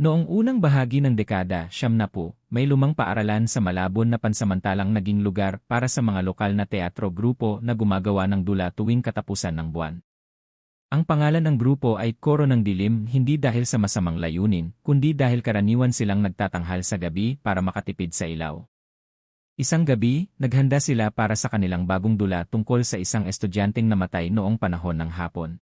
Noong unang bahagi ng dekada 70, may lumang paaralan sa Malabon na pansamantalang naging lugar para sa mga lokal na teatro grupo na gumagawa ng dula tuwing katapusan ng buwan. Ang pangalan ng grupo ay Koro ng Dilim hindi dahil sa masamang layunin, kundi dahil karaniwan silang nagtatanghal sa gabi para makatipid sa ilaw. Isang gabi, naghanda sila para sa kanilang bagong dula tungkol sa isang estudyanteng namatay noong panahon ng hapon.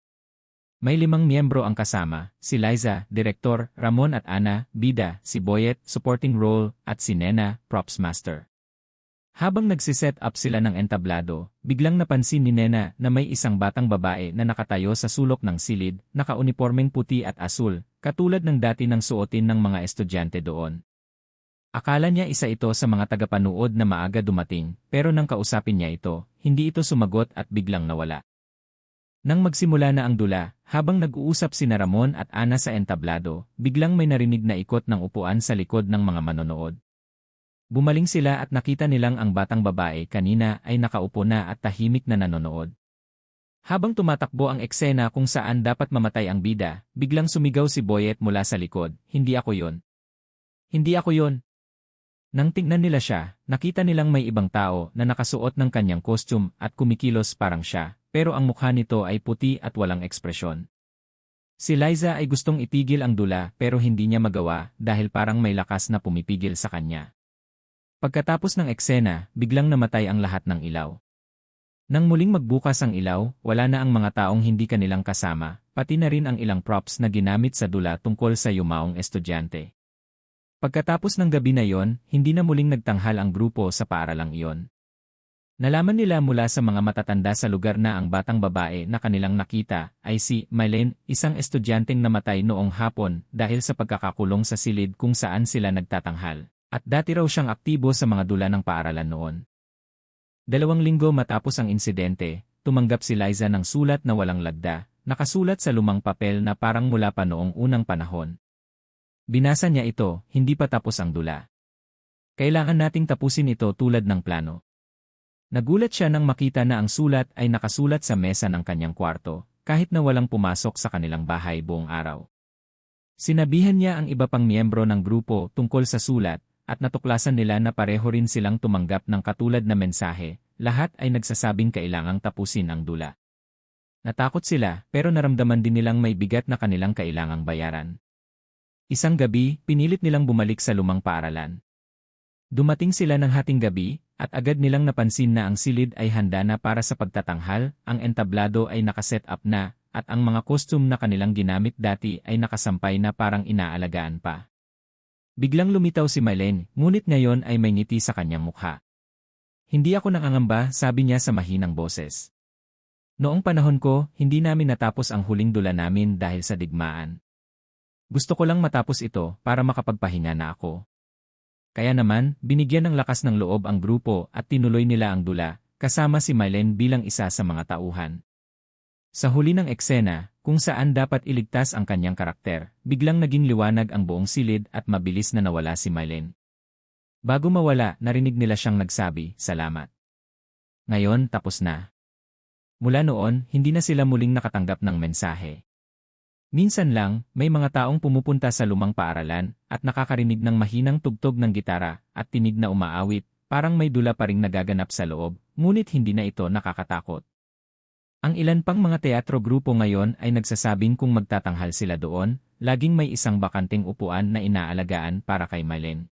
May 5 miyembro ang kasama, si Liza, Direktor, Ramon at Ana, Bida, si Boyet, Supporting Role, at si Nena, Props Master. Habang nagsiset up sila ng entablado, biglang napansin ni Nena na may isang batang babae na nakatayo sa sulok ng silid, nakaunipormeng puti at asul, katulad ng dati ng suotin ng mga estudyante doon. Akala niya isa ito sa mga tagapanood na maaga dumating, pero nang kausapin niya ito, hindi ito sumagot at biglang nawala. Nang magsimula na ang dula, habang nag-uusap sina Ramon at Ana sa entablado, biglang may narinig na ikot ng upuan sa likod ng mga manonood. Bumaling sila at nakita nilang ang batang babae kanina ay nakaupo na at tahimik na nanonood. Habang tumatakbo ang eksena kung saan dapat mamatay ang bida, biglang sumigaw si Boyet mula sa likod, "Hindi ako yon! Hindi ako yon!" Nang tingnan nila siya, nakita nilang may ibang tao na nakasuot ng kanyang costume at kumikilos parang siya. Pero ang mukha nito ay puti at walang ekspresyon. Si Liza ay gustong itigil ang dula pero hindi niya magawa dahil parang may lakas na pumipigil sa kanya. Pagkatapos ng eksena, biglang namatay ang lahat ng ilaw. Nang muling magbukas ang ilaw, wala na ang mga taong hindi kanilang kasama, pati na rin ang ilang props na ginamit sa dula tungkol sa yumaong estudyante. Pagkatapos ng gabi na yon, hindi na muling nagtanghal ang grupo sa paaralang iyon. Nalaman nila mula sa mga matatanda sa lugar na ang batang babae na kanilang nakita ay si Mylene, isang estudyanteng namatay noong hapon dahil sa pagkakakulong sa silid kung saan sila nagtatanghal, at dati raw siyang aktibo sa mga dula ng paaralan noon. 2 linggo matapos ang insidente, tumanggap si Liza ng sulat na walang lagda, nakasulat sa lumang papel na parang mula pa noong unang panahon. Binasa niya ito, hindi pa tapos ang dula. Kailangan nating tapusin ito tulad ng plano. Nagulat siya nang makita na ang sulat ay nakasulat sa mesa ng kanyang kwarto, kahit na walang pumasok sa kanilang bahay buong araw. Sinabihan niya ang iba pang miyembro ng grupo tungkol sa sulat, at natuklasan nila na pareho rin silang tumanggap ng katulad na mensahe, lahat ay nagsasabing kailangang tapusin ang dula. Natakot sila pero naramdaman din nilang may bigat na kanilang kailangang bayaran. Isang gabi, pinilit nilang bumalik sa lumang paaralan. Dumating sila ng hating gabi, at agad nilang napansin na ang silid ay handa na para sa pagtatanghal, ang entablado ay nakaset up na, at ang mga costume na kanilang ginamit dati ay nakasampay na parang inaalagaan pa. Biglang lumitaw si Mylene, ngunit ngayon ay may ngiti sa kanyang mukha. "Hindi ako nangangamba," sabi niya sa mahinang boses. "Noong panahon ko, hindi namin natapos ang huling dula namin dahil sa digmaan. Gusto ko lang matapos ito para makapagpahinga na ako." Kaya naman, binigyan ng lakas ng loob ang grupo at tinuloy nila ang dula, kasama si Mylene bilang isa sa mga tauhan. Sa huli ng eksena, kung saan dapat iligtas ang kanyang karakter, biglang naging liwanag ang buong silid at mabilis na nawala si Mylene. Bago mawala, narinig nila siyang nagsabi, "Salamat. Ngayon, tapos na." Mula noon, hindi na sila muling nakatanggap ng mensahe. Minsan lang, may mga taong pumupunta sa lumang paaralan at nakakarinig ng mahinang tugtog ng gitara at tinig na umaawit, parang may dula pa ring nagaganap sa loob, ngunit hindi na ito nakakatakot. Ang ilan pang mga teatro grupo ngayon ay nagsasabing kung magtatanghal sila doon, laging may isang bakanting upuan na inaalagaan para kay Mylene.